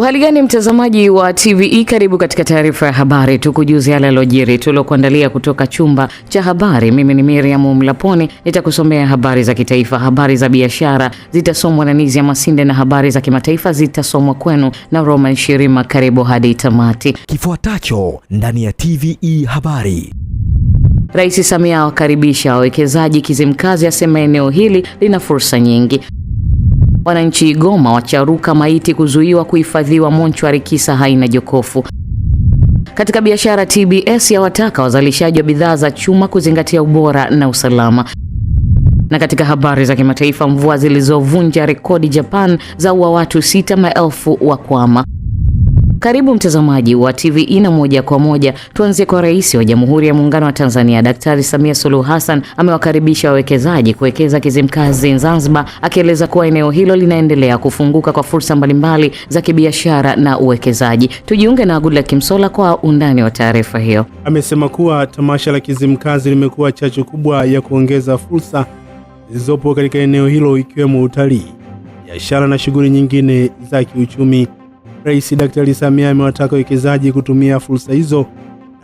Uhali gani mtazamaji wa TVE, karibu katika taarifa ya habari, tukujuze yale yaliyojiri tulokuandalia kutoka chumba cha habari. Mimi ni Miriam Mlaponi, nitakusomea habari za kitaifa, habari za biashara zitasomwa na Nizia Masinde na habari za kimataifa zitasomwa kwenu na Roman Shirima. Karibu hadi tamati. Kifuatacho ndani ya TVE habari. Rais Samia awakaribisha wawekezaji Kizimkazi, asema eneo hili lina fursa nyingi. Wananchi Igoma wacharuka maiti kuzuiwa kuhifadhiwa monchwari kisa haina jokofu. Katika biashara, TBS yawataka wazalishaji wa bidhaa za chuma kuzingatia ubora na usalama. Na katika habari za kimataifa, mvua zilizovunja rekodi Japan zaua watu 6, maelfu wakwama. Karibu mtazamaji wa TVE na moja kwa moja tuanze kwa Rais wa Jamhuri ya Muungano wa Tanzania Daktari Samia Suluhu Hassan amewakaribisha wawekezaji kuwekeza Kizimkazi Zanzibar, akieleza kuwa eneo hilo linaendelea kufunguka kwa fursa mbalimbali za kibiashara na uwekezaji. Tujiunge na Agula Kimsola kwa undani wa taarifa hiyo. Amesema kuwa tamasha la Kizimkazi limekuwa chachu kubwa ya kuongeza fursa zilizopo katika eneo hilo, ikiwemo utalii, biashara na shughuli nyingine za kiuchumi. Rais Daktari Samia amewataka wawekezaji kutumia fursa hizo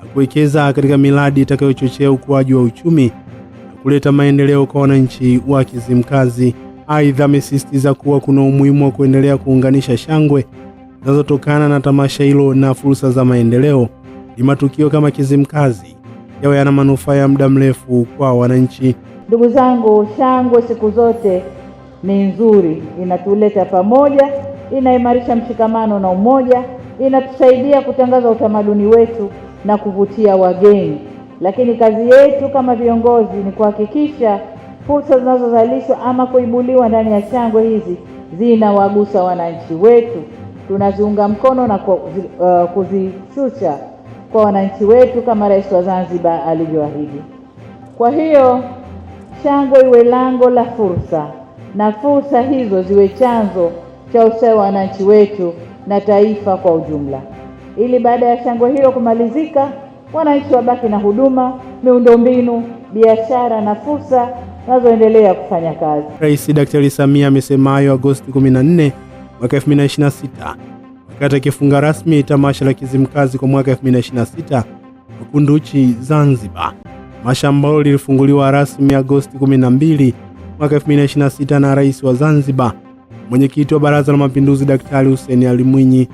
na kuwekeza katika miradi itakayochochea ukuaji wa uchumi na kuleta maendeleo kwa wananchi wa Kizimkazi. Aidha, amesisitiza kuwa kuna umuhimu wa kuendelea kuunganisha shangwe zinazotokana na tamasha hilo na fursa za maendeleo ili matukio kama Kizimkazi yawe yana manufaa ya muda mrefu kwa wananchi. Ndugu zangu, shangwe siku zote ni nzuri, inatuleta pamoja, inaimarisha mshikamano na umoja, inatusaidia kutangaza utamaduni wetu na kuvutia wageni. Lakini kazi yetu kama viongozi ni kuhakikisha fursa zinazozalishwa ama kuibuliwa ndani ya shangwe hizi zinawagusa wananchi wetu, tunaziunga mkono na kuzishusha kwa wananchi wetu kama Rais wa Zanzibar alivyoahidi. Kwa hiyo shangwe iwe lango la fursa na fursa hizo ziwe chanzo cha ustawi wa wananchi wetu na taifa kwa ujumla, ili baada ya shangwe hilo kumalizika, wananchi wabaki na huduma, miundombinu, biashara na fursa zinazoendelea kufanya kazi. Rais Daktari Samia amesema hayo Agosti 14 mwaka 2026 wakati akifunga rasmi tamasha la Kizimkazi kwa mwaka 2026 Kunduchi Zanzibar. Tamasha ambalo lilifunguliwa rasmi Agosti 12 mwaka 2026 na Rais wa Zanzibar, Mwenyekiti wa Baraza la Mapinduzi Daktari Hussein Ali Mwinyi.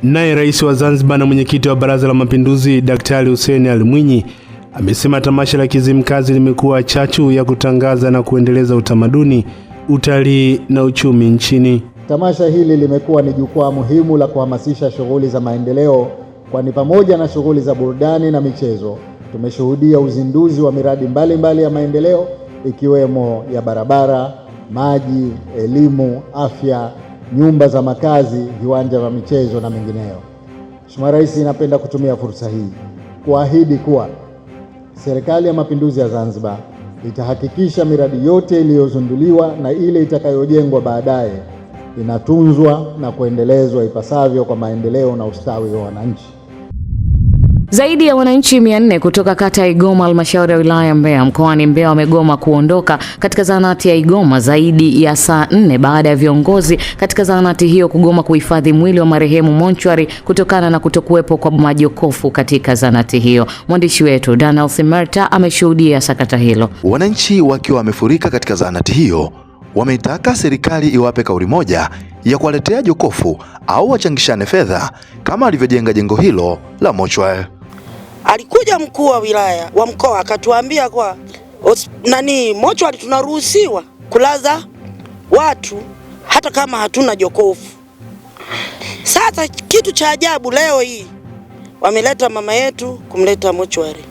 Naye Rais wa Zanzibar na Mwenyekiti wa Baraza la Mapinduzi Daktari Hussein Ali Mwinyi amesema tamasha la Kizimkazi limekuwa chachu ya kutangaza na kuendeleza utamaduni, utalii na uchumi nchini. Tamasha hili limekuwa ni jukwaa muhimu la kuhamasisha shughuli za maendeleo, kwani pamoja na shughuli za burudani na michezo, tumeshuhudia uzinduzi wa miradi mbalimbali ya maendeleo ikiwemo ya barabara, maji, elimu, afya, nyumba za makazi, viwanja vya michezo na mengineyo. Mheshimiwa Rais inapenda kutumia fursa hii kuahidi kuwa Serikali ya Mapinduzi ya Zanzibar itahakikisha miradi yote iliyozinduliwa na ile itakayojengwa baadaye inatunzwa na kuendelezwa ipasavyo kwa maendeleo na ustawi wa wananchi. Zaidi ya wananchi 400 kutoka kata ya Igoma, halmashauri ya wilaya Mbeya, mkoani Mbeya wamegoma kuondoka katika zahanati ya Igoma zaidi ya saa 4 baada ya viongozi katika zahanati hiyo kugoma kuhifadhi mwili wa marehemu monchwari kutokana na kutokuwepo kwa majokofu katika zahanati hiyo. Mwandishi wetu Daniel Simerta ameshuhudia sakata hilo. Wananchi wakiwa wamefurika katika zahanati hiyo wameitaka serikali iwape kauli moja ya kuwaletea jokofu au wachangishane fedha kama alivyojenga jengo hilo la mochwari. Alikuja mkuu wa wilaya wa mkoa akatuambia kwa mochwari tunaruhusiwa kulaza watu hata kama hatuna jokofu. Sasa kitu cha ajabu, leo hii wameleta mama yetu kumleta mochwari.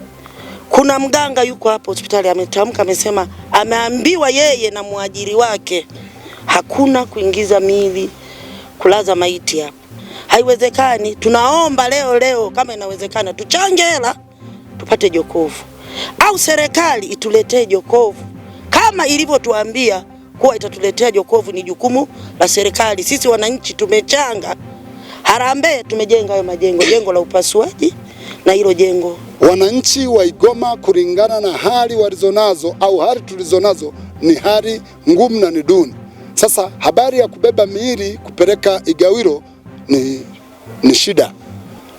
Kuna mganga yuko hapo hospitali ametamka, amesema ameambiwa yeye na muajiri wake hakuna kuingiza miili kulaza maiti hapa. Haiwezekani. Tunaomba leo kama inawezekana tuchange hela tupate jokofu, au serikali ituletee jokofu kama ilivyotuambia kuwa itatuletea jokofu. Ni jukumu la serikali. Sisi wananchi tumechanga harambee, tumejenga hayo majengo, jengo la upasuaji na hilo jengo. Wananchi wa Igoma kulingana na hali walizonazo au hali tulizonazo ni hali ngumu na ni duni. Sasa habari ya kubeba miili kupeleka Igawilo ni shida.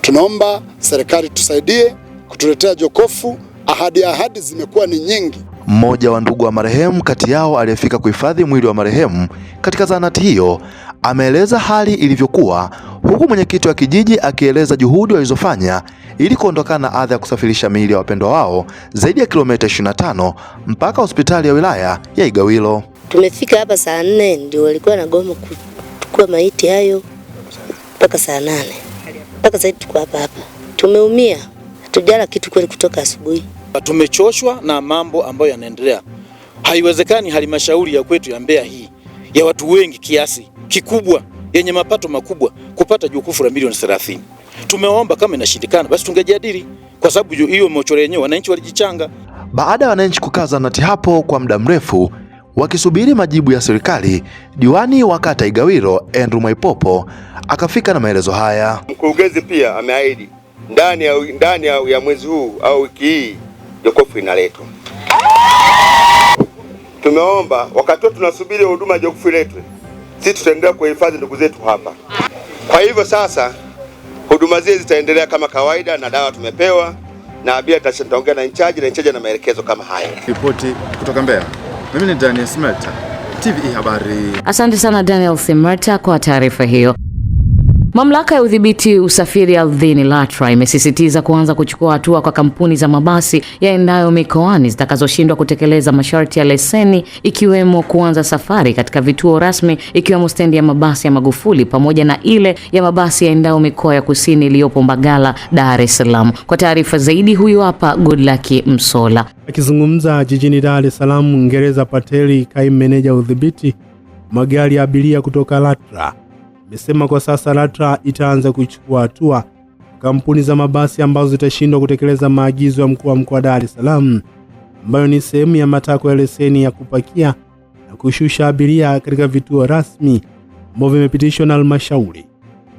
Tunaomba serikali tusaidie kutuletea jokofu. Ahadi zimekuwa ni nyingi. Mmoja wa ndugu wa marehemu kati yao aliyefika kuhifadhi mwili wa marehemu katika zahanati hiyo ameeleza hali ilivyokuwa, huku mwenyekiti wa kijiji akieleza juhudi walizofanya ili kuondokana na adha ya kusafirisha miili ya wapendwa wao zaidi ya kilomita 25 mpaka hospitali ya wilaya ya Igawilo. Tumefika hapa saa 4 ndio walikuwa na goma kuchukua maiti hayo mpaka saa 8. Mpaka sasa tuko hapa. Tumeumia. Hatujala kitu kweli kutoka asubuhi. Tumechoshwa na mambo ambayo yanaendelea. Haiwezekani halmashauri ya kwetu ya Mbeya hii ya watu wengi kiasi kikubwa yenye mapato makubwa kupata jokofu la milioni 30. Tumeomba kama inashindikana basi tungejadili, kwa sababu hiyo mochoro yenyewe wananchi walijichanga. Baada ya wananchi kukaa zahanati hapo kwa muda mrefu wakisubiri majibu ya serikali, diwani wa kata Igawilo Andrew Mwaipopo akafika na maelezo haya. Mkurugenzi pia ameahidi ndani ya mwezi huu au wiki hii jokofu inaletwa. Tumeomba wakati tunasubiri huduma ya jokofu iletwe, sisi tutaendelea kuhifadhi ndugu zetu hapa. Kwa hivyo sasa huduma zile zitaendelea kama kawaida na dawa tumepewa, na pia tutaongea na incharge na maelekezo kama haya. Ripoti kutoka Mbeya. Mimi ni Daniel Smelta, TVE Habari. Asante sana Daniel Smelta kwa taarifa hiyo. Mamlaka ya udhibiti usafiri ardhini LATRA imesisitiza kuanza kuchukua hatua kwa kampuni za mabasi yaendayo mikoani zitakazoshindwa kutekeleza masharti ya leseni, ikiwemo kuanza safari katika vituo rasmi ikiwemo stendi ya mabasi ya Magufuli pamoja na ile ya mabasi yaendayo mikoa ya kusini iliyopo Mbagala, Dar es Salaam. Kwa taarifa zaidi huyu hapa Goodluck Msola. Akizungumza jijini Dar es Salaam, Ngereza Pateli, kaimu meneja udhibiti magari ya abiria kutoka LATRA, amesema kwa sasa LATRA itaanza kuchukua hatua kampuni za mabasi ambazo zitashindwa kutekeleza maagizo ya mkuu wa mkoa wa Dar es Salaam, ambayo ni sehemu ya matakwa ya leseni ya kupakia na kushusha abiria katika vituo rasmi ambavyo vimepitishwa na halmashauri,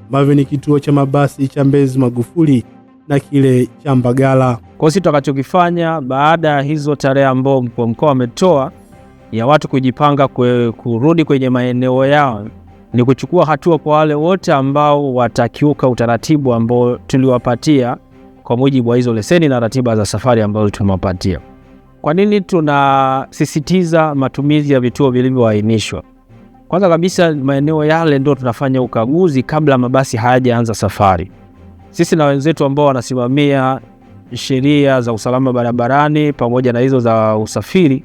ambavyo ni kituo cha mabasi cha Mbezi Magufuli na kile cha Mbagala. Kwa sisi tutakachokifanya baada ya hizo tarehe ambao mkuu wa mkoa ametoa ya watu kujipanga kurudi kwenye maeneo yao ni kuchukua hatua kwa wale wote ambao watakiuka utaratibu ambao tuliwapatia kwa mujibu wa hizo leseni na ratiba za safari ambazo tumewapatia. Kwa nini tunasisitiza matumizi ya vituo vilivyoainishwa? Kwanza kabisa maeneo yale ndio tunafanya ukaguzi kabla mabasi hayajaanza safari. Sisi na wenzetu ambao wanasimamia sheria za usalama barabarani pamoja na hizo za usafiri,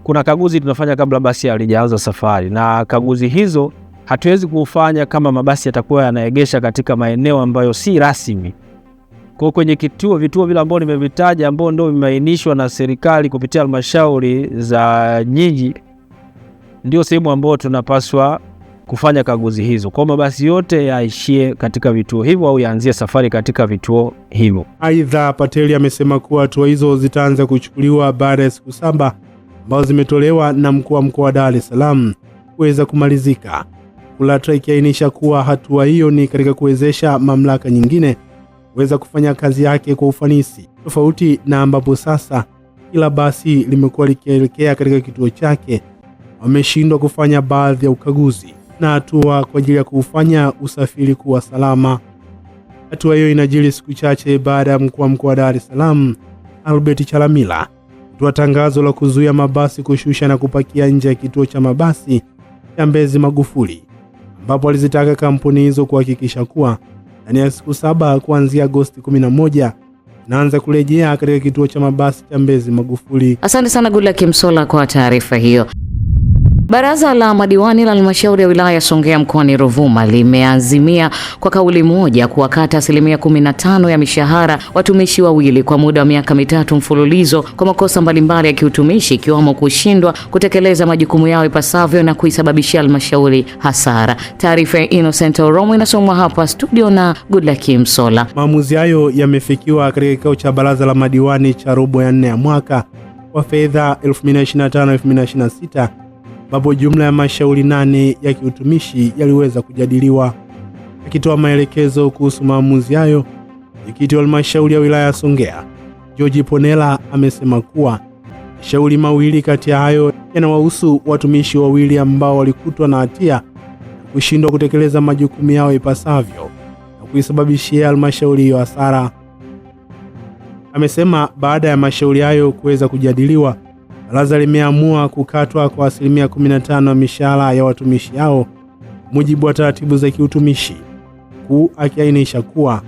kuna kaguzi tunafanya kabla basi halijaanza safari, na kaguzi hizo hatuwezi kufanya kama mabasi yatakuwa yanaegesha katika maeneo ambayo si rasmi. Kwa kwenye vituo vile ambao nimevitaja ambao ndio vimeainishwa na serikali kupitia halmashauri za jiji, ndio sehemu ambao tunapaswa kufanya kaguzi hizo. Kwa mabasi yote yaishie katika vituo hivyo au yaanzie safari katika vituo hivyo. Aidha, Pateli amesema kuwa hatua hizo zitaanza kuchukuliwa baada ya siku 7 ambazo zimetolewa na mkuu wa mkoa wa Dar es Salaam kuweza kumalizika. LATRA ikiainisha kuwa hatua hiyo ni katika kuwezesha mamlaka nyingine kuweza kufanya kazi yake kwa ufanisi, tofauti na ambapo sasa kila basi limekuwa likielekea katika kituo chake, wameshindwa kufanya baadhi ya ukaguzi na hatua kwa ajili ya kufanya usafiri kuwa salama. Hatua hiyo inajiri siku chache baada ya mkuu wa mkoa wa Dar es Salaam Albert Chalamila kutoa tangazo la kuzuia mabasi kushusha na kupakia nje ya kituo cha mabasi cha Mbezi Magufuli, ambapo alizitaka kampuni hizo kuhakikisha kuwa ndani ya siku 7 kuanzia Agosti 11 naanza kurejea katika kituo cha mabasi cha Mbezi Magufuli. Asante sana Goodluck Msola kwa taarifa hiyo. Baraza la madiwani la halmashauri ya wilaya ya Songea mkoani Ruvuma limeazimia kwa kauli moja kuwakata 15% ya mishahara watumishi wawili kwa muda wa miaka 3 mfululizo kwa makosa mbalimbali ya kiutumishi, ikiwemo kushindwa kutekeleza majukumu yao ipasavyo na kuisababishia halmashauri hasara. Taarifa ya Innocent Oromo inasomwa hapa studio na Goodluck Msola. Maamuzi hayo yamefikiwa katika kikao cha baraza la madiwani cha robo ya 4 ya mwaka wa fedha 2025-2026 ambapo jumla ya mashauri 8 ya kiutumishi yaliweza kujadiliwa. Akitoa maelekezo kuhusu maamuzi hayo, mwenyekiti wa halmashauri ya wilaya ya Songea George Ponela amesema kuwa mashauri 2 kati ya hayo yanawahusu watumishi wawili ambao walikutwa na hatia kushindwa kutekeleza majukumu yao ipasavyo na kuisababishia halmashauri hiyo hasara. Amesema baada ya mashauri hayo kuweza kujadiliwa, baraza limeamua kukatwa kwa 15% ya mishahara ya watumishi hao mujibu wa taratibu za kiutumishi, huku akiainisha kuwa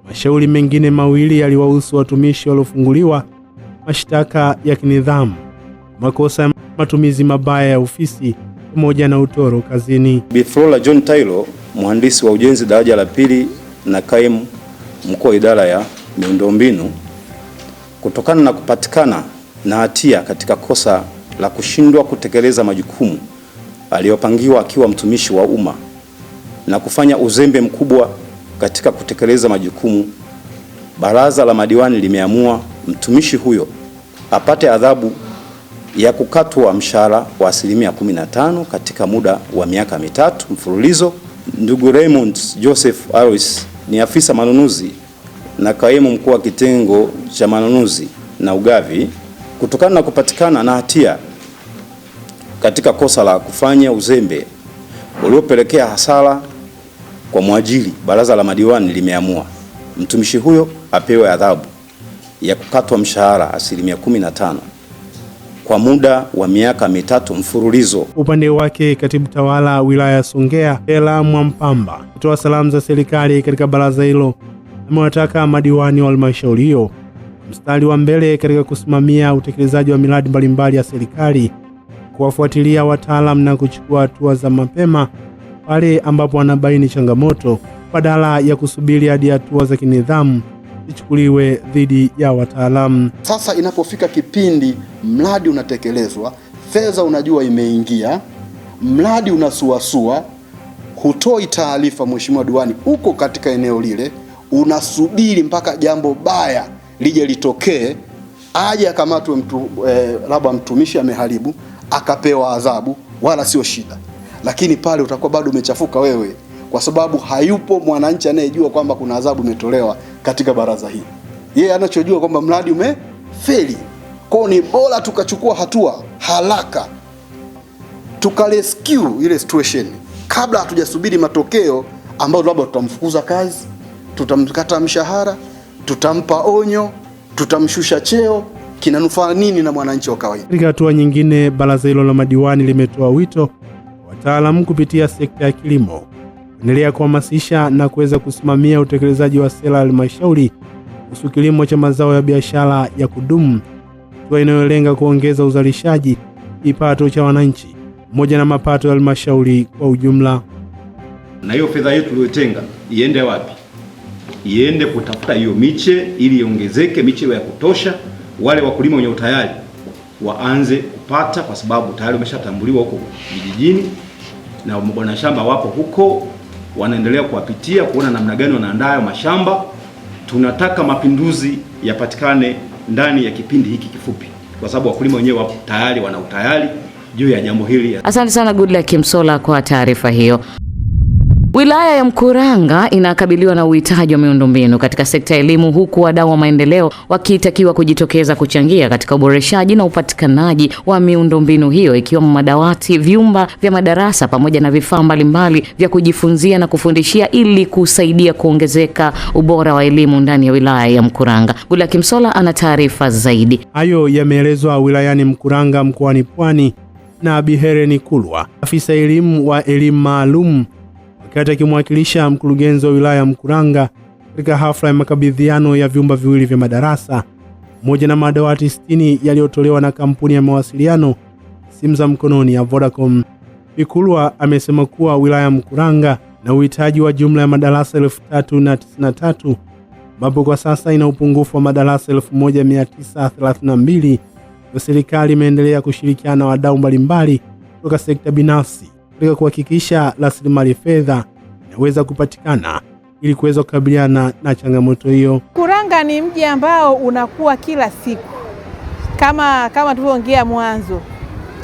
mashauri mengine mawili yaliwahusu watumishi waliofunguliwa mashtaka ya kinidhamu, makosa ya matumizi mabaya ya ofisi pamoja na utoro kazini. Bi Flora John Taylor, mhandisi wa ujenzi daraja la pili na kaimu mkuu wa idara ya miundombinu, kutokana na kupatikana na hatia katika kosa la kushindwa kutekeleza majukumu aliyopangiwa akiwa mtumishi wa umma na kufanya uzembe mkubwa katika kutekeleza majukumu, baraza la madiwani limeamua mtumishi huyo apate adhabu ya kukatwa mshahara wa 15% katika muda wa miaka 3 mfululizo. Ndugu Raymond Joseph Alois ni afisa manunuzi na kaimu mkuu wa kitengo cha manunuzi na ugavi, kutokana na kupatikana na hatia katika kosa la kufanya uzembe uliopelekea hasara kwa mwajiri, baraza la madiwani limeamua mtumishi huyo apewe adhabu ya kukatwa mshahara 15% kwa muda wa miaka 3 mfululizo. Upande wake, katibu tawala wilaya ya Songea Ela Mwampamba kutoa salamu za serikali katika baraza hilo, amewataka madiwani wa halmashauri hiyo mstari wa mbele katika kusimamia utekelezaji wa miradi mbalimbali ya serikali, kuwafuatilia wataalamu na kuchukua hatua za mapema pale ambapo wanabaini changamoto badala ya kusubiri hadi hatua za kinidhamu zichukuliwe dhidi ya wataalamu. Sasa inapofika kipindi mradi unatekelezwa, fedha unajua imeingia, mradi unasuasua, hutoi taarifa mheshimiwa diwani uko katika eneo lile, unasubiri mpaka jambo baya lije litokee, aje akamatwe labda mtumishi ameharibu akapewa adhabu, wala sio shida. Lakini pale utakuwa bado umechafuka wewe, kwa sababu hayupo mwananchi anayejua kwamba kuna adhabu imetolewa katika baraza hili. Yeye anachojua kwamba mradi umefeli. Kwa ni bora tukachukua hatua haraka, tukarescue ile situation kabla hatujasubiri matokeo ambayo labda tutamfukuza kazi, tutamkata mshahara, tutampa onyo, tutamshusha cheo. Kinanufaa nini na mwananchi wa kawaida? Katika hatua nyingine, baraza hilo la madiwani limetoa wito wataalamu kupitia sekta ya kilimo endelea kuhamasisha na kuweza kusimamia utekelezaji wa sera ya halmashauri kuhusu kilimo cha mazao ya biashara ya kudumu, hatua inayolenga kuongeza uzalishaji, kipato cha wananchi pamoja na mapato ya halmashauri kwa ujumla. Na hiyo fedha yetu tuliyotenga iende wapi? Iende kutafuta hiyo miche ili iongezeke, miche ya kutosha, wale wakulima wenye utayari waanze kupata, kwa sababu tayari wameshatambuliwa huko vijijini na bwana shamba wapo huko, wanaendelea kuwapitia kuona namna gani wanaandaa mashamba. Tunataka mapinduzi yapatikane ndani ya kipindi hiki kifupi, kwa sababu wakulima wenyewe wapo tayari, wana utayari juu ya jambo hili. Asante sana Goodluck Msolla kwa taarifa hiyo. Wilaya ya Mkuranga inakabiliwa na uhitaji wa miundombinu katika sekta ya elimu, huku wadau wa maendeleo wakitakiwa kujitokeza kuchangia katika uboreshaji na upatikanaji wa miundombinu hiyo, ikiwemo madawati, vyumba vya madarasa pamoja na vifaa mbalimbali vya kujifunzia na kufundishia ili kusaidia kuongezeka ubora wa elimu ndani ya wilaya ya Mkuranga. Goodluck Msolla ana taarifa zaidi. Hayo yameelezwa wilayani Mkuranga mkoani Pwani na Bihereni Kulwa, afisa elimu wa elimu maalum, wakati akimwakilisha mkurugenzi wa wilaya ya Mkuranga katika hafla ya makabidhiano ya vyumba viwili vya madarasa moja na madawati 60 yaliyotolewa na kampuni ya mawasiliano simu za mkononi ya Vodacom. Bikulwa amesema kuwa wilaya ya Mkuranga na uhitaji wa jumla ya madarasa 3093 ambapo kwa sasa ina upungufu wa madarasa 1932. Serikali imeendelea kushirikiana na wadau mbalimbali kutoka sekta binafsi katika kuhakikisha rasilimali fedha inaweza kupatikana ili kuweza kukabiliana na changamoto hiyo. Mkuranga ni mji ambao unakuwa kila siku. Kama tulivyoongea mwanzo,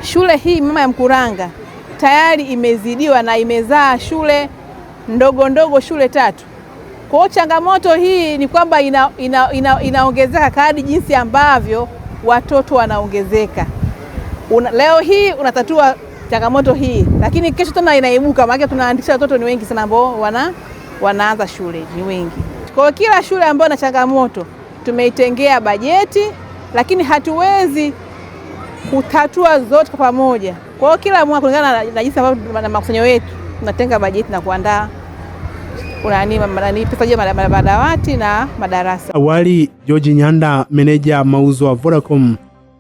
shule hii mama ya Mkuranga tayari imezidiwa na imezaa shule ndogo shule 3. Kwa hiyo changamoto hii ni kwamba inaongezeka kadri jinsi ambavyo watoto wanaongezeka. Leo hii unatatua changamoto hii, lakini kesho tena inaibuka, maana tunaandikisha watoto ni wengi sana ambao wanaanza shule ni wengi. Kwa kila shule ambayo ina changamoto tumeitengea bajeti, lakini hatuwezi kutatua zote kwa pamoja. Kwa hiyo kila mwaka kulingana na jinsi ambavyo na makusanyo yetu tunatenga bajeti na kuandaa pesa ya madawati na madarasa. Awali, George Nyanda, meneja mauzo wa Vodacom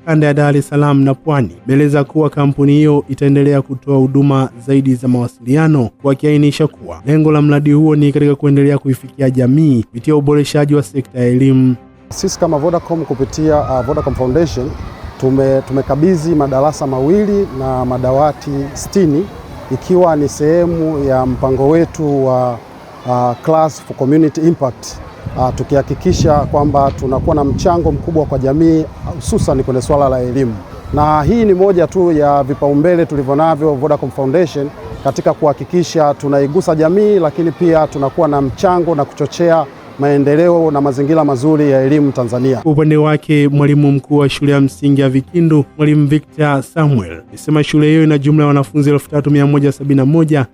kanda ya Dar es Salaam na Pwani, ameeleza kuwa kampuni hiyo itaendelea kutoa huduma zaidi za mawasiliano, wakiainisha kuwa lengo la mradi huo ni katika kuendelea kuifikia jamii kupitia uboreshaji wa sekta ya elimu. Sisi kama Vodacom kupitia Vodacom Foundation tumekabidhi madarasa mawili na madawati 60 ikiwa ni sehemu ya mpango wetu wa Class for Community Impact, tukihakikisha kwamba tunakuwa na mchango mkubwa kwa jamii, hususan kwenye swala la elimu. Na hii ni moja tu ya vipaumbele tulivyonavyo Vodacom Foundation katika kuhakikisha tunaigusa jamii, lakini pia tunakuwa na mchango na kuchochea maendeleo na mazingira mazuri ya elimu Tanzania. Kwa upande wake, mwalimu mkuu wa shule ya msingi ya Vikindu, Mwalimu Victor Samuel, alisema shule hiyo ina jumla ya wanafunzi 3171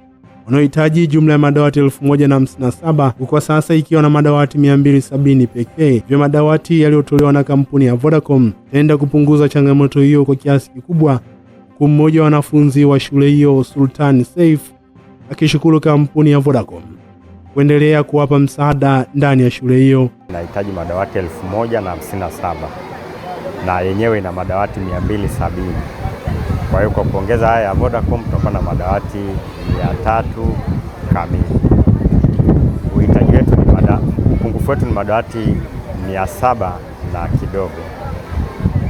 wanaohitaji jumla ya madawati 1057, kwa sasa ikiwa na madawati 270 pekee. Vya madawati yaliyotolewa na kampuni ya Vodacom itaenda kupunguza changamoto hiyo kwa kiasi kikubwa. Kwa mmoja wa wanafunzi wa shule hiyo, Sultan Saif, akishukuru kampuni ya Vodacom kuendelea kuwapa msaada ndani ya shule hiyo. Nahitaji madawati 1057 na yenyewe ina madawati 270. Kwa hiyo kwa kuongeza haya ya Vodacom tutakuwa na madawati 300 kamili. Uhitaji wetu upungufu wetu ni madawati 700 na kidogo.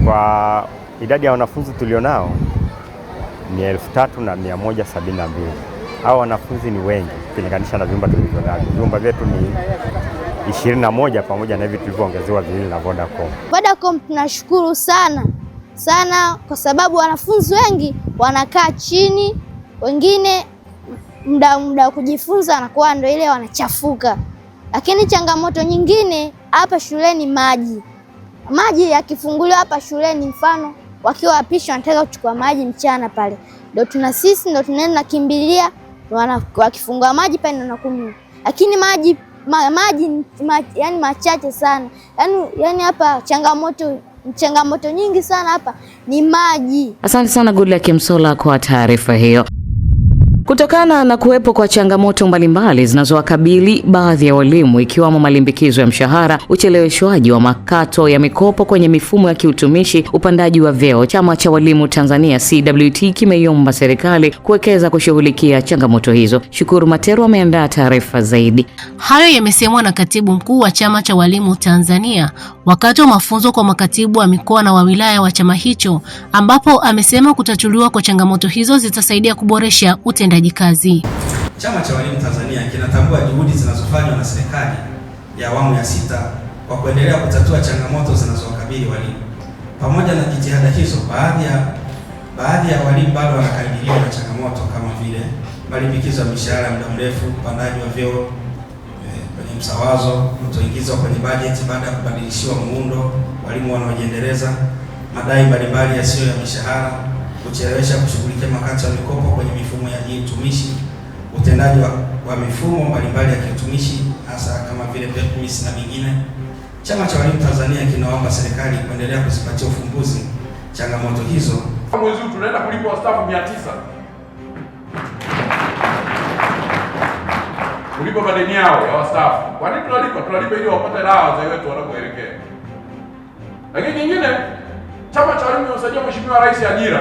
Kwa idadi ya wanafunzi tulionao ni 3172. Hao wanafunzi ni wengi kulinganisha na vyumba tulivyonavyo. Vyumba vyetu ni 21 pamoja na hivi tulivyoongezewa viwili na Vodacom. Vodacom tunashukuru sana kwa sababu wanafunzi wengi wanakaa chini, wengine muda kujifunza anakuwa ndio ile wanachafuka. Lakini changamoto nyingine hapa shuleni maji yakifunguliwa hapa shuleni, mfano wakiwa wapishi wanataka kuchukua maji mchana pale, ndio sisi tunaenda kimbilia, wakifungua maji pale na kunywa. Lakini maji yani machache sana. Yani hapa changamoto nyingi sana hapa ni maji. Asante sana Goodluck Msolla kwa taarifa hiyo. Kutokana na kuwepo kwa changamoto mbalimbali zinazowakabili baadhi ya walimu, ikiwamo malimbikizo ya mshahara, ucheleweshwaji wa makato ya mikopo kwenye mifumo ya kiutumishi, upandaji wa vyeo, Chama cha Walimu Tanzania CWT kimeiomba serikali kuwekeza kushughulikia changamoto hizo. Shukuru Matero ameandaa taarifa zaidi. Hayo yamesemwa na Katibu Mkuu wa Chama cha Walimu Tanzania wakati wa mafunzo kwa makatibu wa mikoa na wa wilaya wa chama hicho, ambapo amesema kutatuliwa kwa changamoto hizo zitasaidia kuboresha utendaji kazi. Chama cha Walimu Tanzania kinatambua juhudi zinazofanywa na serikali ya awamu ya 6 kwa kuendelea kutatua changamoto zinazowakabili walimu. Pamoja na jitihada hizo, baadhi ya walimu bado wanakabiliwa na changamoto kama vile malimbikizo ya mishahara muda mrefu, upandaji wa vyeo kwenye msawazo, kutoingizwa kwenye bajeti baada ya kubadilishiwa muundo, walimu wanaojiendeleza, madai mbalimbali yasiyo ya mishahara, kuchelewesha kushughulikia makato ya mikopo kwenye mifumo ya kiutumishi, utendaji wa mifumo mbalimbali ya kiutumishi hasa kama vile PEPMIS na mingine. Chama cha Walimu Tanzania kinaomba serikali kuendelea kuzipatia ufumbuzi changamoto hizo. Mwezi huu tunaenda kulipa wastaafu 900. Kulipa madeni yao ya wastaafu. Kwa nini tunalipa? Tunalipa ili wapate raha wazee wetu wanapoelekea. Lakini nyingine, Chama cha Walimu kimemsaidia Mheshimiwa Rais ajira.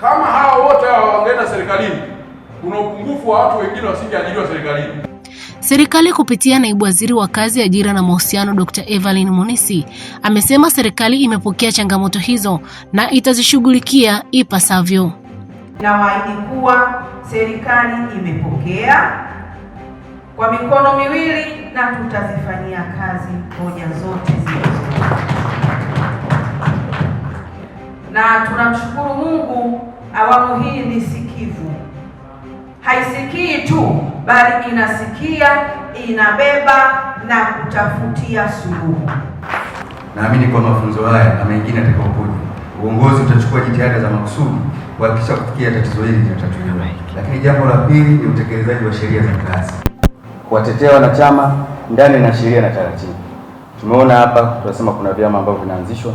Kama hao wote wangeenda serikalini, kuna upungufu wa watu wengine wasingeajiriwa serikalini. Serikali kupitia Naibu Waziri wa Kazi, Ajira na Mahusiano Dr. Evelyn Munisi amesema serikali imepokea changamoto hizo na itazishughulikia ipasavyo. Nawaahidi kuwa serikali imepokea kwa mikono miwili na tutazifanyia kazi hoja zote zilizo. Na tunamshukuru Mungu, awamu hii ni sikivu. Haisikii tu, bali inasikia, inabeba na kutafutia suluhu. Naamini kwa mafunzo haya na mengine atakayokuja, uongozi utachukua jitihada za makusudi kuhakikisha kufikia tatizo hili linatatuliwa. Lakini jambo la pili ni utekelezaji wa sheria za kazi, kuwatetea wanachama ndani na sheria na taratibu. Tumeona hapa tunasema kuna vyama ambavyo vinaanzishwa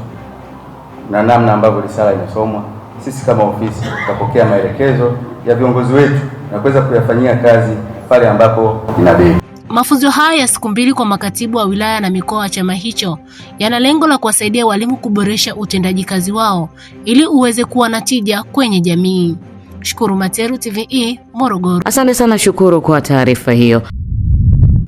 na namna ambavyo risala inasomwa. Sisi kama ofisi tutapokea maelekezo ya viongozi wetu na kuweza kuyafanyia kazi pale ambapo inabidi. Mafunzo haya ya siku 2 kwa makatibu wa wilaya na mikoa wa chama hicho yana lengo la kuwasaidia walimu kuboresha utendaji kazi wao ili uweze kuwa na tija kwenye jamii. Shukuru Materu, TVE, Morogoro. Asante sana Shukuru kwa taarifa hiyo.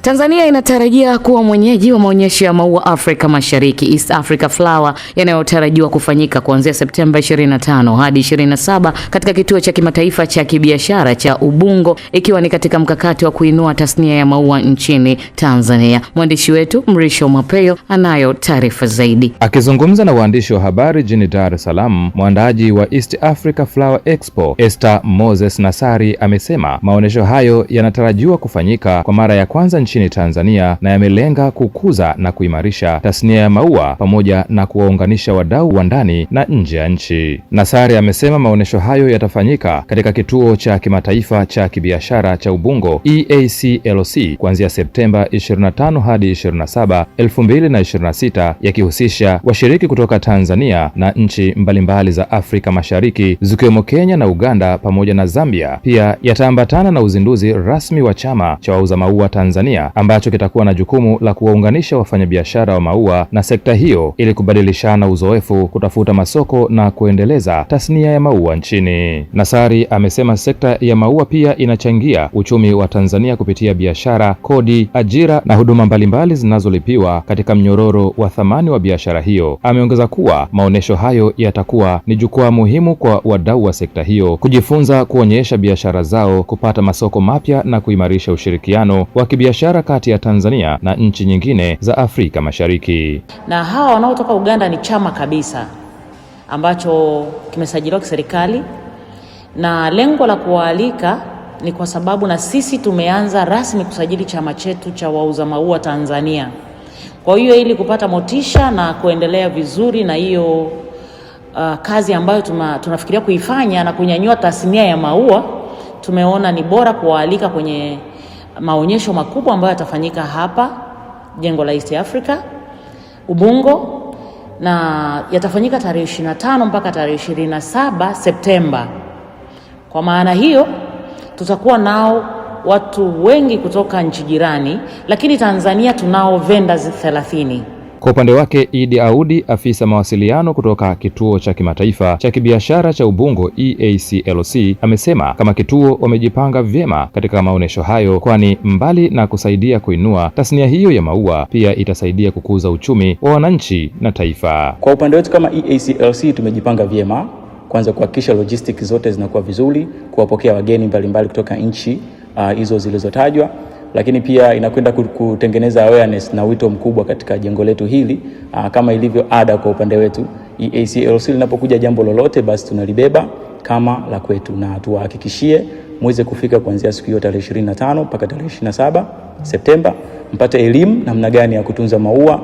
Tanzania inatarajia kuwa mwenyeji wa maonyesho ya maua Afrika Mashariki, East Africa Flower, yanayotarajiwa kufanyika kuanzia Septemba 25 hadi 27 katika kituo cha kimataifa cha kibiashara cha Ubungo, ikiwa ni katika mkakati wa kuinua tasnia ya maua nchini Tanzania. Mwandishi wetu Mrisho Mapeyo anayo taarifa zaidi. Akizungumza na waandishi wa habari jijini Dar es Salaam, mwandaji wa East Africa Flower Expo, Esther Moses Nasari, amesema maonyesho hayo yanatarajiwa kufanyika kwa mara ya kwanza nchini Tanzania na yamelenga kukuza na kuimarisha tasnia ya maua pamoja na kuwaunganisha wadau wa ndani na nje ya nchi. Nasari amesema maonyesho hayo yatafanyika katika kituo cha kimataifa cha kibiashara cha Ubungo EACLC kuanzia Septemba 25 hadi 27, 2026, yakihusisha washiriki kutoka Tanzania na nchi mbalimbali za Afrika Mashariki zikiwemo Kenya na Uganda pamoja na Zambia. Pia yataambatana na uzinduzi rasmi wa chama cha wauza maua Tanzania ambacho kitakuwa na jukumu la kuwaunganisha wafanyabiashara wa maua na sekta hiyo ili kubadilishana uzoefu, kutafuta masoko na kuendeleza tasnia ya maua nchini. Nasari amesema sekta ya maua pia inachangia uchumi wa Tanzania kupitia biashara, kodi, ajira na huduma mbalimbali zinazolipiwa katika mnyororo wa thamani wa biashara hiyo. Ameongeza kuwa maonesho hayo yatakuwa ni jukwaa muhimu kwa wadau wa sekta hiyo kujifunza kuonyesha biashara zao, kupata masoko mapya na kuimarisha ushirikiano wa kibiashara kati ya Tanzania na nchi nyingine za Afrika Mashariki. Na hawa wanaotoka Uganda ni chama kabisa ambacho kimesajiliwa kiserikali, na lengo la kuwaalika ni kwa sababu na sisi tumeanza rasmi kusajili chama chetu cha wauza maua Tanzania. Kwa hiyo ili kupata motisha na kuendelea vizuri na hiyo kazi ambayo tunafikiria kuifanya na kunyanyua tasnia ya maua, tumeona ni bora kuwaalika kwenye maonyesho makubwa ambayo yatafanyika hapa jengo la East Africa Ubungo, na yatafanyika tarehe 25 mpaka tarehe 27 Septemba. Kwa maana hiyo tutakuwa nao watu wengi kutoka nchi jirani, lakini Tanzania tunao vendors 30. Kwa upande wake, Idi Audi, afisa mawasiliano kutoka kituo cha kimataifa cha kibiashara cha Ubungo EACLC, amesema kama kituo wamejipanga vyema katika maonesho hayo, kwani mbali na kusaidia kuinua tasnia hiyo ya maua, pia itasaidia kukuza uchumi wa wananchi na taifa. Kwa upande wetu kama EACLC tumejipanga vyema, kwanza kuhakikisha logistics zote zinakuwa vizuri, kuwapokea wageni mbalimbali kutoka nchi hizo zilizotajwa, lakini pia inakwenda kutengeneza awareness na wito mkubwa katika jengo letu hili. Kama ilivyo ada kwa upande wetu, EACLC linapokuja jambo lolote basi tunalibeba kama la kwetu, na tuwahakikishie muweze kufika kuanzia siku hiyo tarehe 25 mpaka tarehe 27 Septemba, mpate elimu namna gani ya kutunza maua.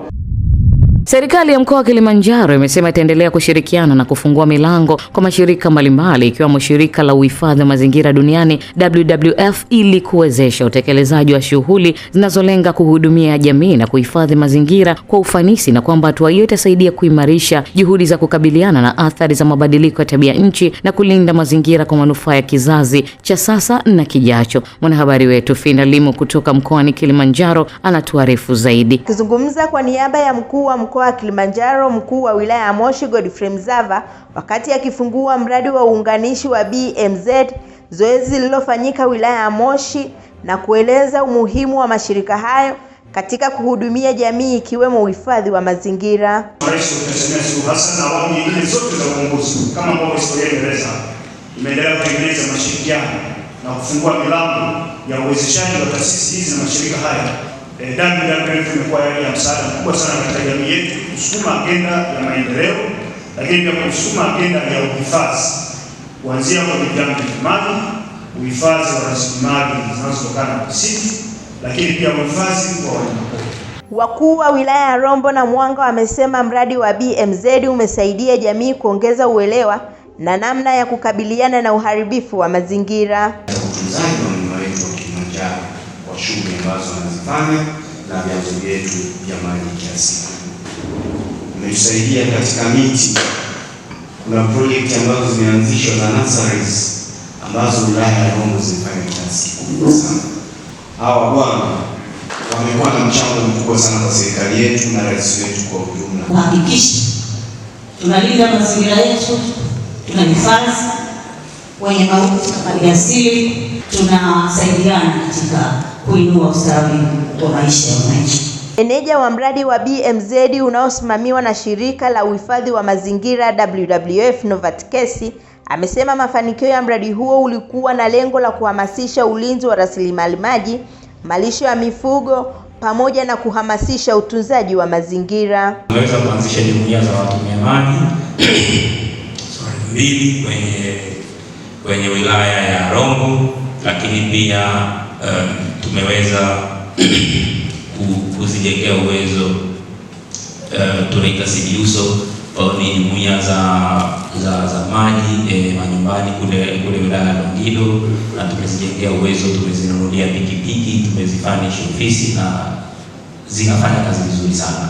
Serikali ya mkoa wa Kilimanjaro imesema itaendelea kushirikiana na kufungua milango kwa mashirika mbalimbali ikiwemo shirika la uhifadhi wa mazingira duniani WWF ili kuwezesha utekelezaji wa shughuli zinazolenga kuhudumia jamii na kuhifadhi mazingira kwa ufanisi, na kwamba hatua hiyo itasaidia kuimarisha juhudi za kukabiliana na athari za mabadiliko ya tabia nchi na kulinda mazingira kwa manufaa ya kizazi cha sasa na kijacho. Mwanahabari wetu Fina Limo kutoka mkoani Kilimanjaro anatuarifu zaidi. Kizungumza kwa niaba ya mkuu wa mkoa wa Kilimanjaro, mkuu wa wilaya ya Moshi Godfrey Mzava, wakati akifungua mradi wa uunganishi wa BMZ, zoezi lililofanyika wilaya ya Moshi, na kueleza umuhimu wa mashirika hayo katika kuhudumia jamii ikiwemo uhifadhi wa mazingira. Rais Samia Suluhu Hassan na awamu nyingine zote za uongozi, kama ambavyo historia inaeleza, imeendelea kutengeneza mashirikiano na kufungua milango ya uwezeshaji wa taasisi hizi na mashirika haya. WWF imekuwa ya msaada mkubwa sana katika jamii yetu kusukuma agenda ya maendeleo, lakini pia kusukuma agenda ya uhifadhi, kuanzia kwenye vyanzo vya maji, uhifadhi wa rasilimali zinazotokana na misitu, lakini pia uhifadhi wa wanyamapori. Wakuu wa wilaya ya Rombo na Mwanga wamesema mradi wa BMZ umesaidia jamii kuongeza uelewa na namna ya kukabiliana na uharibifu wa mazingira. Utunzaji wa mlima wetu wa Kilimanjaro kwa shughuli ambazo wanazifanya na vyanzo vyetu vya maji kila siku. Umesaidia katika miti. Kuna project ambazo zimeanzishwa za nurseries ambazo wilaya ya Rombo zinafanya kila siku sana. Hawa bwana wamekuwa na mchango mkubwa sana kwa serikali yetu na rais wetu kwa ujumla. Kuhakikisha tunalinda mazingira yetu, tunahifadhi wenye maliasili, tunasaidiana katika kuinua ustawi wa maisha ya wananchi. Meneja wa mradi wa BMZ unaosimamiwa na shirika la uhifadhi wa mazingira WWF Novat Kesi amesema mafanikio ya mradi huo ulikuwa na lengo la kuhamasisha ulinzi wa rasilimali maji, malisho ya mifugo pamoja na kuhamasisha utunzaji wa mazingira. Tunaweza kuanzisha jumuiya za watumia maji mbili kwenye wilaya ya Rombo, lakini pia tumeweza kuzijengea uwezo tunaita CBUSO ni jumuiya za maji manyumbani kule wilaya ya Longido, na tumezijengea uwezo, tumezinunulia pikipiki, tumezifanya ofisi na zinafanya kazi vizuri sana.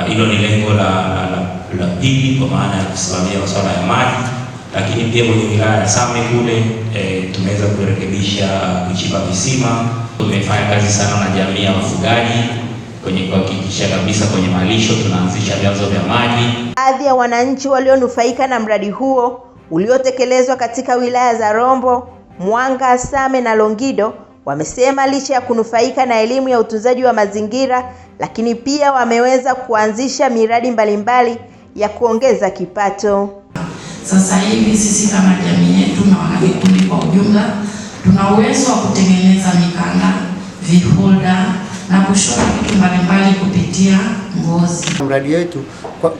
Hilo ni lengo la pili kwa maana ya kusimamia masuala ya maji, lakini pia kwenye wilaya ya Same kule tumeweza kurekebisha kuchimba visima. Tumefanya kazi sana na jamii ya wafugaji kwenye kuhakikisha kabisa kwenye malisho tunaanzisha vyanzo vya maji. Baadhi ya wananchi walionufaika na mradi huo uliotekelezwa katika wilaya za Rombo, Mwanga, Same na Longido wamesema licha ya kunufaika na elimu ya utunzaji wa mazingira, lakini pia wameweza kuanzisha miradi mbalimbali ya kuongeza kipato. Sasa hivi sisi kama jamii yetu na wanavikundi kwa ujumla tuna uwezo wa kutengeneza mikanda, viholder na kushona vitu mbalimbali kupitia ngozi. Mradi wetu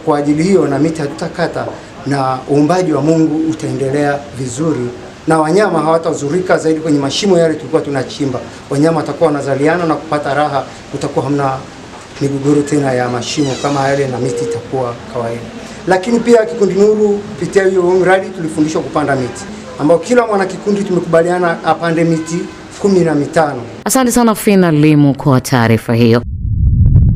kwa ajili hiyo na miti hatutakata na uumbaji wa Mungu utaendelea vizuri na wanyama hawatazurika zaidi kwenye mashimo yale tulikuwa tunachimba. Wanyama watakuwa wanazaliana na kupata raha, utakuwa hamna migogoro tena ya mashimo kama yale na miti itakuwa kawaida. Lakini pia kikundi Nuru kupitia hiyo mradi tulifundishwa kupanda miti ambao kila mwana kikundi tumekubaliana apande miti 15. Asante sana Fina Limu kwa taarifa hiyo.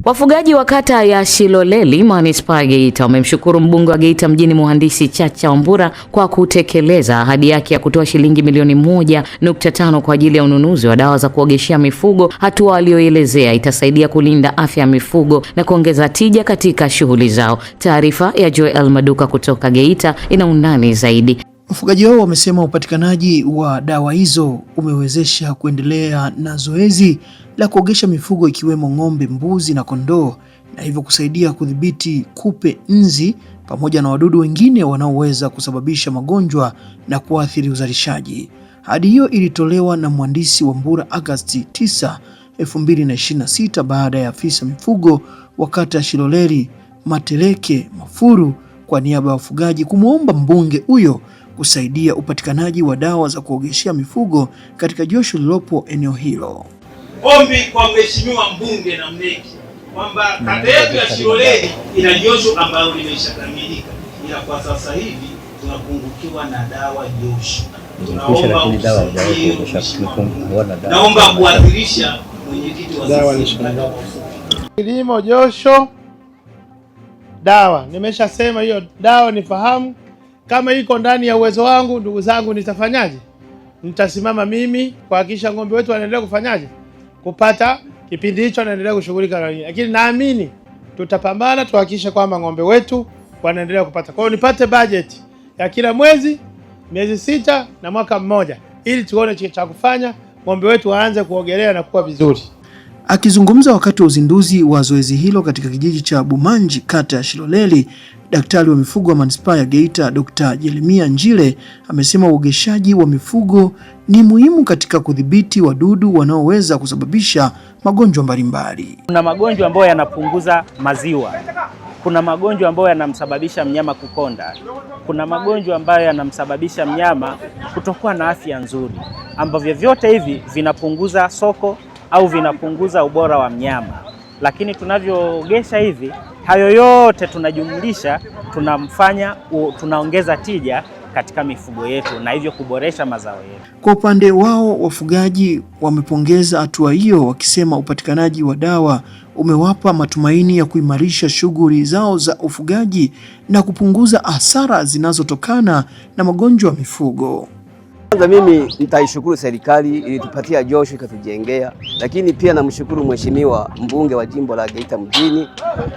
Wafugaji wa kata ya Shiloleli manispaa ya Geita wamemshukuru mbunge wa Geita mjini Mhandisi Chacha Wambura kwa kutekeleza ahadi yake ya kutoa shilingi milioni 1.5 kwa ajili ya ununuzi wa dawa za kuogeshea mifugo, hatua aliyoelezea itasaidia kulinda afya ya mifugo na kuongeza tija katika shughuli zao. Taarifa ya Joel Maduka kutoka Geita ina undani zaidi. Wafugaji hao wamesema upatikanaji wa dawa hizo umewezesha kuendelea na zoezi la kuogesha mifugo ikiwemo ng'ombe, mbuzi na kondoo, na hivyo kusaidia kudhibiti kupe, nzi pamoja na wadudu wengine wanaoweza kusababisha magonjwa na kuathiri uzalishaji. Ahadi hiyo ilitolewa na Mhandisi Wambura Agosti 9, 2026 baada ya afisa mifugo wa kata ya Shiloleli Mateleke Mafuru kwa niaba ya wafugaji kumwomba mbunge huyo kusaidia upatikanaji wa dawa za kuogeshea mifugo katika josho lilopo eneo hilo. Ombi kwa mheshimiwa mbunge na mneki kwamba kata yetu ya Shiloleli ina josho ambalo limeshakamilika, ila kwa sasa hivi tunapungukiwa na dawa josho. Naomba kuwasilisha mwenyekiti wa kilimo josho dawa. Nimeshasema hiyo dawa nifahamu. Kama iko ndani ya uwezo wangu, ndugu zangu, nitafanyaje? Nitasimama mimi kuhakikisha ng'ombe wetu wanaendelea kufanyaje? Kupata kipindi hicho anaendelea kushughulika na nini. Lakini naamini tutapambana tuhakikishe kwamba ng'ombe wetu wanaendelea kupata. Kwa hiyo nipate budget ya kila mwezi, miezi 6 na mwaka mmoja ili tuone cha kufanya ng'ombe wetu waanze kuogelea na kuwa vizuri. Akizungumza wakati wa uzinduzi wa zoezi hilo katika kijiji cha Bumanji kata ya Shiloleli, daktari wa mifugo wa manispaa ya Geita Dr. Jeremia Njile amesema uogeshaji wa mifugo ni muhimu katika kudhibiti wadudu wanaoweza kusababisha magonjwa mbalimbali. Kuna magonjwa ambayo yanapunguza maziwa, kuna magonjwa ambayo yanamsababisha mnyama kukonda, kuna magonjwa ambayo yanamsababisha mnyama kutokuwa na afya nzuri, ambavyo vyote hivi vinapunguza soko au vinapunguza ubora wa mnyama. lakini tunavyoogesha hivi, hayo yote tunajumlisha, tunaongeza tija katika mifugo yetu na hivyo kuboresha mazao yetu. Kwa upande wao, wafugaji wamepongeza hatua hiyo, wakisema upatikanaji wa dawa umewapa matumaini ya kuimarisha shughuli zao za ufugaji na kupunguza hasara zinazotokana na magonjwa ya mifugo. Kwanza mimi nitaishukuru serikali ilitupatia josho ikatujengea, lakini pia namshukuru mheshimiwa mbunge wa jimbo la Geita mjini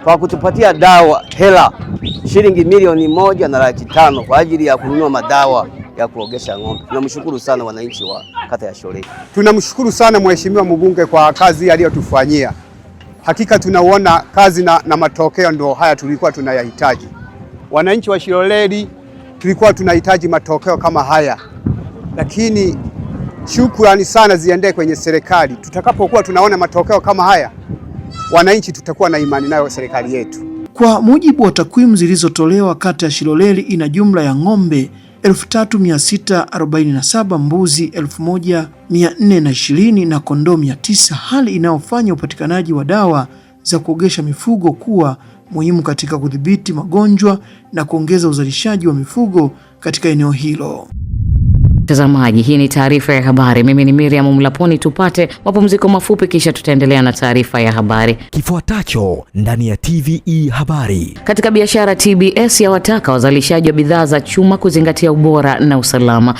kwa kutupatia dawa hela shilingi milioni 1.5 kwa ajili ya kununua madawa ya kuogesha ng'ombe. Tunamshukuru sana wananchi wa kata ya Shiroleli. Tunamshukuru sana mheshimiwa mbunge kwa kazi aliyotufanyia. Hakika tunaona kazi na matokeo ndio haya tulikuwa tunayahitaji. Wananchi wa Shiroleli tulikuwa tunahitaji matokeo kama haya. Lakini shukrani sana ziende kwenye serikali. Tutakapokuwa tunaona matokeo kama haya, wananchi tutakuwa na imani nayo serikali yetu. Kwa mujibu wa takwimu zilizotolewa, kata ya Shiroleli ina jumla ya ng'ombe 3647, mbuzi 1420 na kondoo 900, hali inayofanya upatikanaji wa dawa za kuogesha mifugo kuwa muhimu katika kudhibiti magonjwa na kuongeza uzalishaji wa mifugo katika eneo hilo. Mtazamaji, hii ni taarifa ya habari. Mimi ni Miriam Mlaponi. Tupate mapumziko mafupi kisha tutaendelea na taarifa ya habari kifuatacho ndani ya TVE habari. Katika biashara, TBS yawataka wazalishaji wa bidhaa za chuma kuzingatia ubora na usalama.